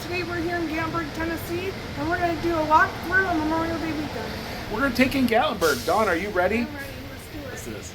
Today we're here in Gatlinburg, Tennessee, and we're going to do a walkthrough on Memorial Day weekend. We're going to take in Gatlinburg. Dawn, are you ready? I'm ready. Let's do it. Let's do this.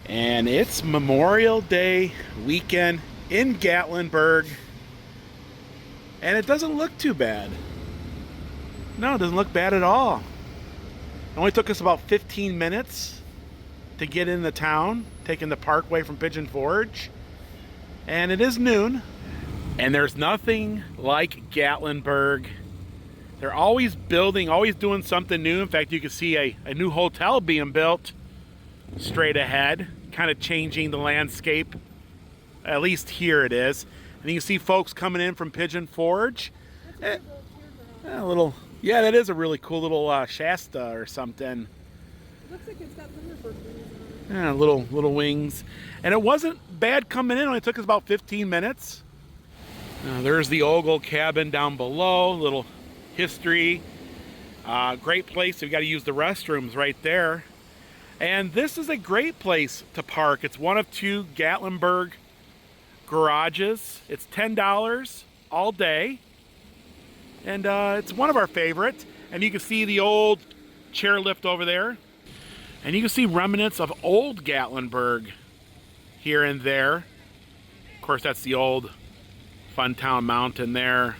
And it's Memorial Day weekend in Gatlinburg, and it doesn't look too bad. No, it doesn't look bad at all. It only took us about 15 minutes to get in the town, taking the Parkway from Pigeon Forge, and it is noon, and there's nothing like Gatlinburg. They're always building, always doing something new. In fact, you can see a new hotel being built straight ahead, kind of changing the landscape. At least here it is. And you can see folks coming in from Pigeon Forge. Yeah, that is a really cool little Shasta or something. It looks like it's got thunderbird wings on it. Yeah, little wings. And it wasn't bad coming in. It only took us about 15 minutes. There's the Ogle cabin down below. Little history. Great place. You've got to use the restrooms right there. And this is a great place to park. It's one of two Gatlinburg garages. It's $10 all day. And it's one of our favorites. And you can see the old chairlift over there. And you can see remnants of old Gatlinburg here and there. Of course, that's the old Funtown Mountain there.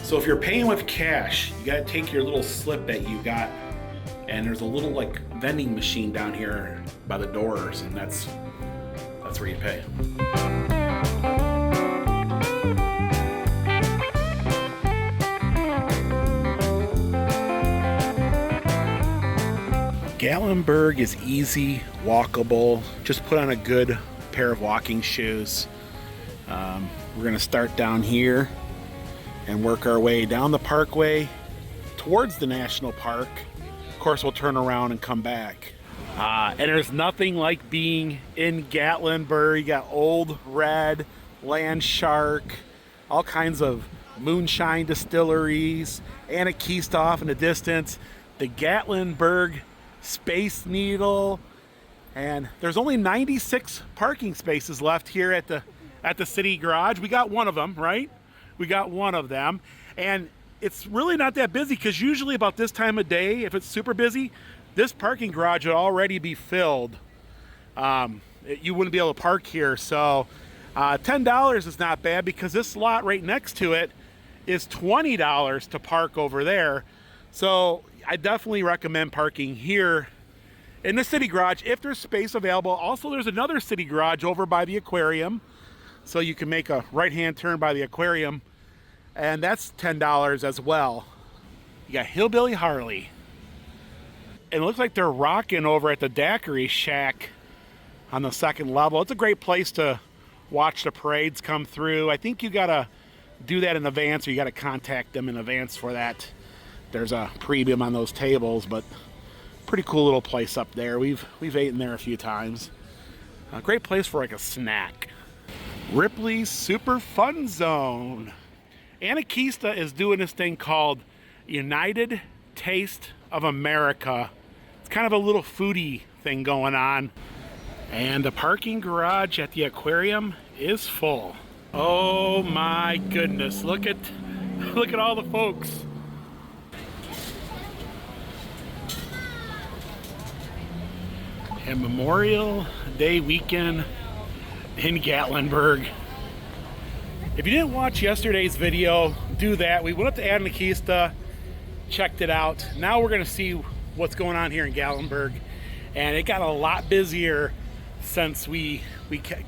So if you're paying with cash, you gotta take your little slip that you got, and there's a little like vending machine down here by the doors, and that's where you pay. Gatlinburg is easy, walkable. Just put on a good pair of walking shoes. We're gonna start down here and work our way down the Parkway towards the National Park. Of course, we'll turn around and come back. And there's nothing like being in Gatlinburg. You got Old Red, Land Shark, all kinds of Moonshine distilleries, Anarchist off in the distance, the Gatlinburg Space Needle, and there's only 96 parking spaces left here at the city garage. We got one of them, right? We got one of them, and it's really not that busy because usually about this time of day, if it's super busy, this parking garage would already be filled. You wouldn't be able to park here, so $10 is not bad because this lot right next to it is $20 to park over there. So I definitely recommend parking here in the city garage if there's space available. Also, there's another city garage over by the aquarium, so you can make a right-hand turn by the aquarium, and that's $10 as well. You got Hillbilly Harley. And it looks like they're rocking over at the Daiquiri Shack on the second level. It's a great place to watch the parades come through. I think you gotta do that in advance, or you gotta contact them in advance for that. There's a premium on those tables, but pretty cool little place up there. We've eaten there a few times. A great place for like a snack. Ripley's Super Fun Zone. Anarchista is doing this thing called United Taste of America. It's kind of a little foodie thing going on. And the parking garage at the aquarium is full. Oh my goodness, look at all the folks. And Memorial Day weekend in Gatlinburg. If you didn't watch yesterday's video, do that. We went up to Anakista, checked it out. Now we're gonna see what's going on here in Gatlinburg. And it got a lot busier since we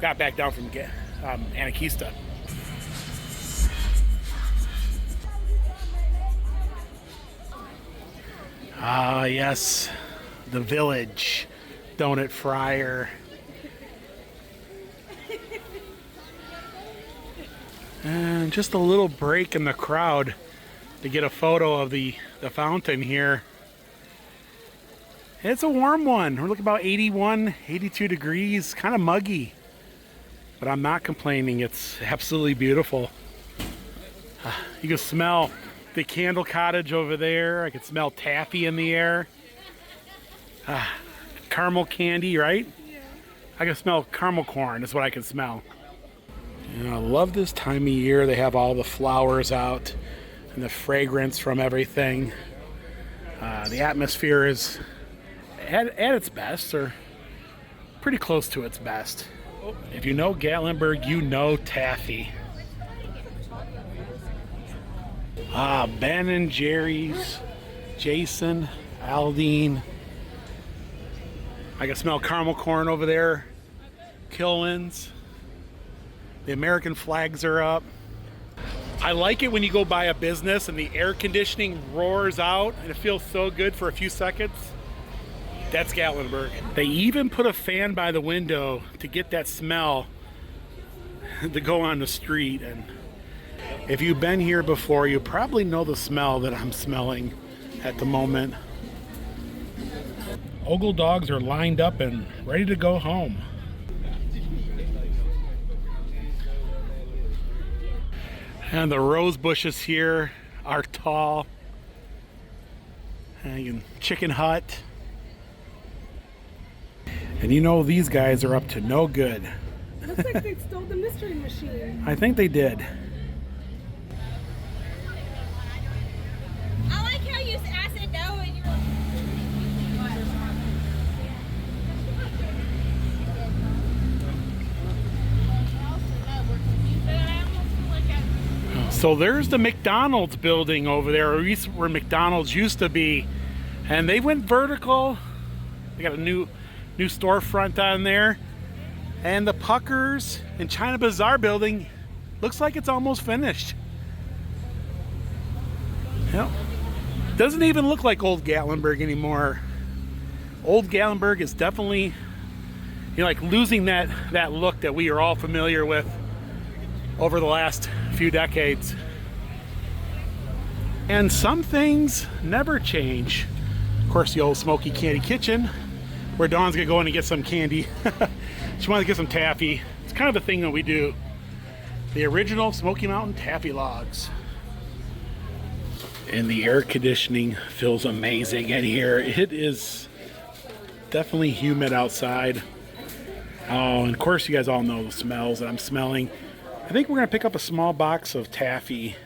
got back down from Anakista. Ah, yes, the Village Donut Fryer. And just a little break in the crowd to get a photo of the fountain here. It's a warm one. We're looking about 81, 82 degrees, kind of muggy. But I'm not complaining. It's absolutely beautiful. You can smell the Candle Cottage over there. I can smell taffy in the air. Caramel candy, right? Yeah. I can smell caramel corn, is what I can smell. And I love this time of year. They have all the flowers out and the fragrance from everything. The atmosphere is at its best, or pretty close to its best. If you know Gatlinburg, you know taffy. Ben and Jerry's, Jason, Aldine. I can smell caramel corn over there. Kilwins. The American flags are up. I like it when you go by a business and the air conditioning roars out and it feels so good for a few seconds. That's Gatlinburg. They even put a fan by the window to get that smell to go on the street. And if you've been here before, you probably know the smell that I'm smelling at the moment. Ogle dogs are lined up and ready to go home. And the rose bushes here are tall. And chicken hut. And you know these guys are up to no good. Looks like they stole the mystery machine. I think they did. I like how you said no and you're So there's the McDonald's building over there, or where McDonald's used to be, and they went vertical. They got a new storefront on there, and the Puckers and China Bazaar building looks like it's almost finished. Yep. Doesn't even look like old Gatlinburg anymore. Old Gatlinburg is definitely, like losing that look that we are all familiar with over the last few decades. And some things never change. Of course, the old Smoky Candy Kitchen, where Dawn's gonna go in and get some candy. She wants to get some taffy. It's kind of the thing that we do. The original Smoky Mountain taffy logs. And the air conditioning feels amazing in here. It is definitely humid outside. Oh, and of course you guys all know the smells that I'm smelling. I think we're gonna pick up a small box of taffy.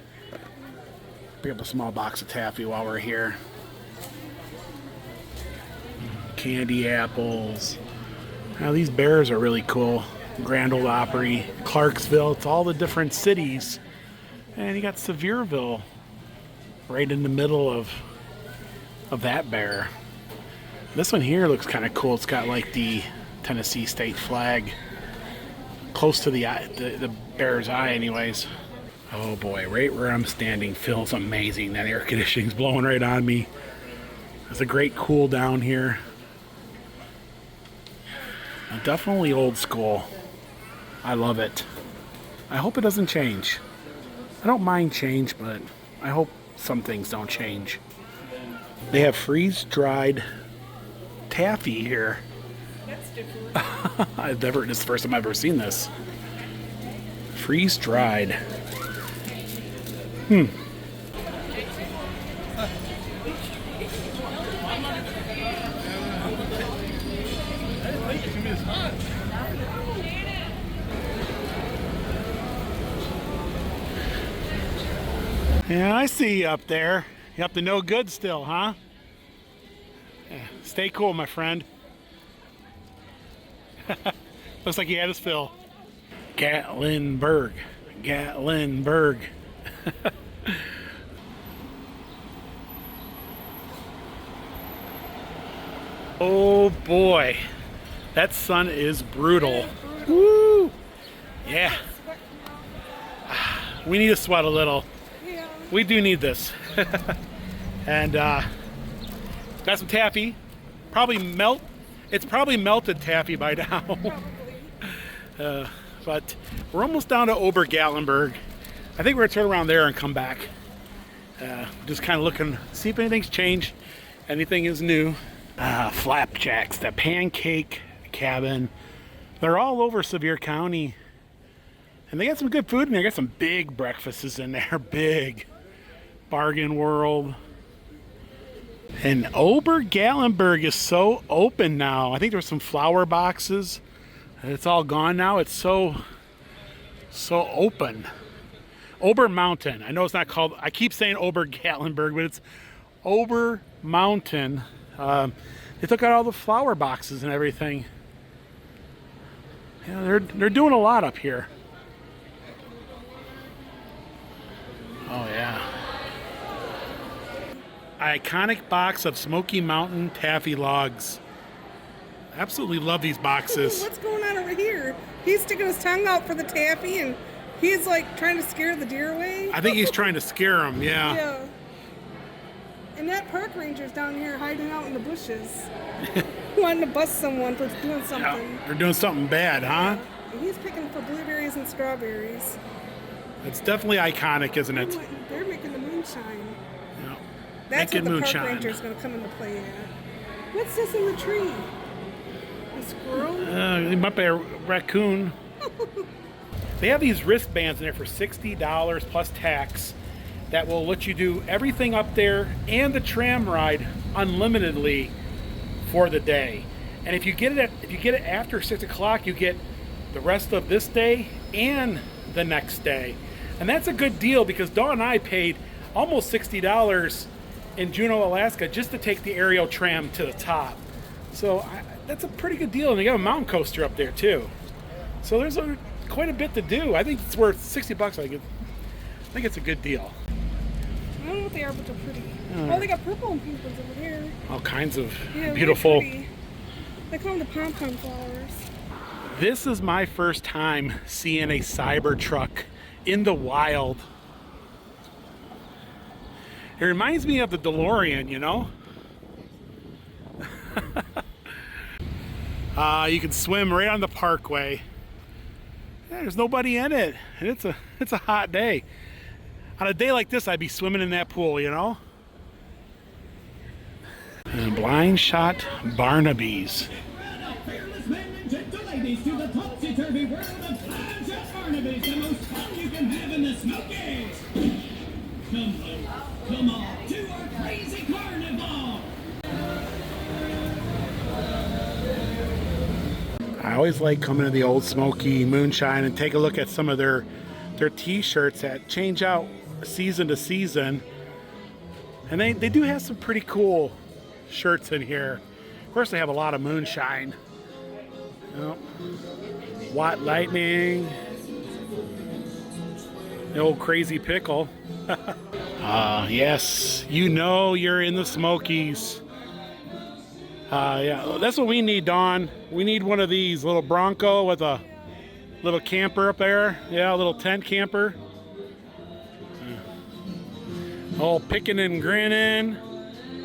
Pick up a small box of taffy while we're here. Candy apples. Now these bears are really cool. Grand Ole Opry, Clarksville, it's all the different cities. And you got Sevierville right in the middle of that bear. This one here looks kind of cool. It's got like the Tennessee state flag close to the bear's eye anyways. Oh boy, right where I'm standing feels amazing. That air conditioning's blowing right on me. It's a great cool down here. Definitely old school. I love it. I hope it doesn't change. I don't mind change, but I hope some things don't change. They have freeze-dried taffy here. That's different. This is the first time I've ever seen this. Freeze-dried. Yeah, I see you up there. You up to no good still, huh? Yeah, stay cool, my friend. Looks like he had his fill. Gatlinburg. Gatlinburg. Oh boy. That sun is brutal. Woo! Yeah. We need to sweat a little. Yeah. We do need this. And got some taffy. It's probably melted taffy by now. Probably. But we're almost down to Gatlinburg. I think we're gonna turn around there and come back. Just kind of looking, see if anything's changed, anything is new. Flapjacks, the pancake cabin. They're all over Sevier County. And they got some good food in there. Got some big breakfasts in there. Big. Bargain World. And Gatlinburg is so open now. I think there's some flower boxes. It's all gone now. It's so open. Mountain. I know it's not called, I keep saying Gatlinburg, but it's Mountain. They took out all the flower boxes and everything. Yeah, they're doing a lot up here. Oh yeah. Iconic box of Smoky Mountain taffy logs. Absolutely love these boxes. What's going on over here? He's sticking his tongue out for the taffy and he's like trying to scare the deer away. I think he's trying to scare them, yeah. Yeah. And that park ranger's down here hiding out in the bushes. Wanting to bust someone for doing something. Yeah, they're doing something bad, huh? And he's picking for blueberries and strawberries. It's definitely iconic, isn't it? They're making the moonshine. Yeah. That's Making what the moonshine. park ranger's going to come into play at. What's this in the tree? A squirrel? It might be a raccoon. They have these wristbands in there for $60 plus tax that will let you do everything up there and the tram ride unlimitedly for the day. And if you get it after 6 o'clock, you get the rest of this day and the next day. And that's a good deal because Dawn and I paid almost $60 in Juneau, Alaska just to take the aerial tram to the top. So that's a pretty good deal. And they got a mountain coaster up there too. So there's quite a bit to do. I think it's worth $60. I think it's a good deal. I don't know what they are, but they're pretty. Oh, they got purple and pink ones over here. All kinds of Yeah, beautiful. They call them the pom-pom flowers. This is my first time seeing a Cybertruck in the wild. It reminds me of the DeLorean, you know? You can swim right on the Parkway. There's nobody in it, and it's a hot day. On a day like this, I'd be swimming in that pool, you know? And blind shot Barnaby's. Ladies, to the topsy-turvy world of Blind Shot Barnaby's, the most fun you can have in the Smokies. Come on, to our crazy carnival. I always like coming to the old Smoky Moonshine and take a look at some of their t-shirts that change out season to season. And they do have some pretty cool shirts in here. Of course, they have a lot of moonshine. Yep. Watt Lightning. The old Crazy Pickle. Yes, you know you're in the Smokies. Yeah, that's what we need, Dawn. We need one of these, little Bronco with a little camper up there. Yeah, a little tent camper. All picking and grinning,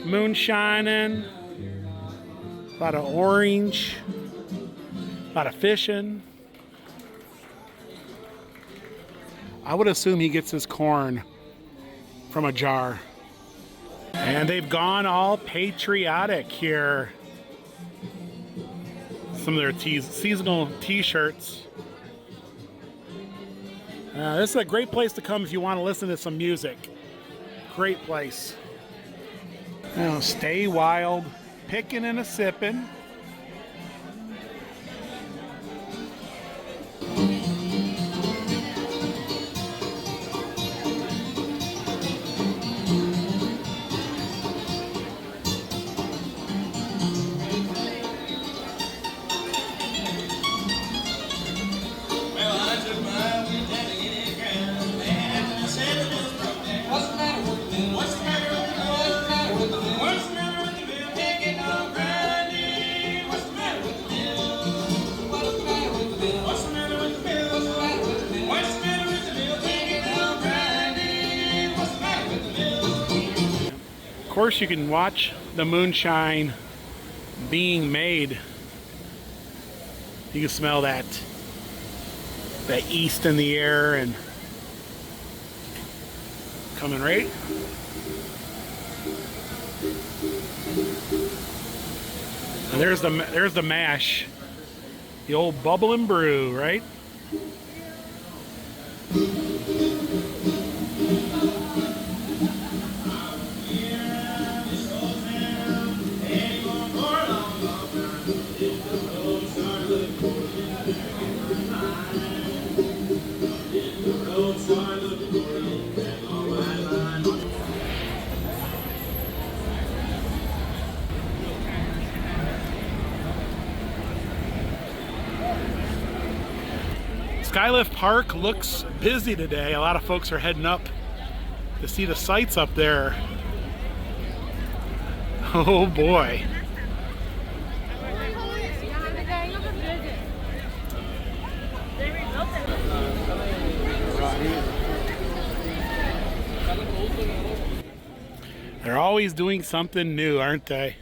moonshining, a lot of orange, a lot of fishing. I would assume he gets his corn from a jar. And they've gone all patriotic here. Some of their seasonal t-shirts. This is a great place to come if you want to listen to some music. Great place. Now, stay wild, picking and a sipping. course, you can watch the moonshine being made. You can smell that yeast in the air and coming right. And there's the mash, the old bubble and brew, right? Skylift Park looks busy today. A lot of folks are heading up to see the sights up there. Oh boy. They're always doing something new, aren't they?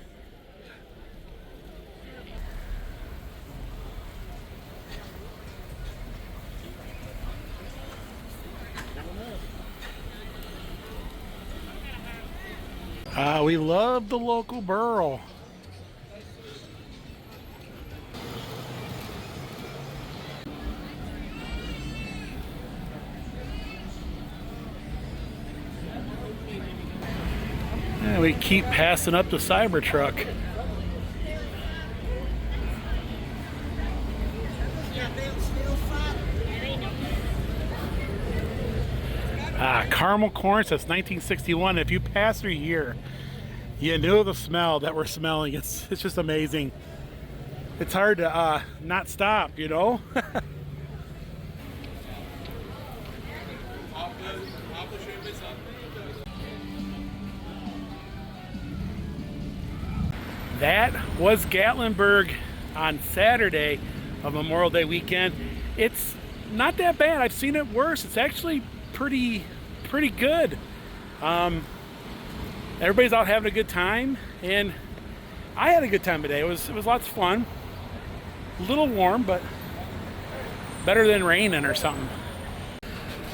We love the local burl. And we keep passing up the Cybertruck. Caramel corn since 1961. If you pass through here, you know the smell that we're smelling. It's just amazing. It's hard to not stop, you know? That was Gatlinburg on Saturday of Memorial Day weekend. It's not that bad. I've seen it worse. It's actually pretty good. Everybody's out having a good time, and I had a good time today. It was lots of fun. A little warm, but better than raining or something.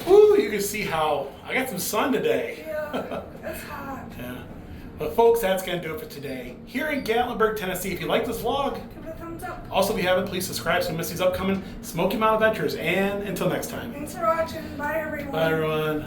Ooh, you can see how I got some sun today. Yeah, that's hot. Yeah. But folks, that's going to do it for today. Here in Gatlinburg, Tennessee, if you like this vlog, Give it a thumbs up. also if you haven't, please subscribe so you don't miss these upcoming Smoky Mountain adventures. And until next time. Thanks for watching. Bye, everyone. Bye, everyone.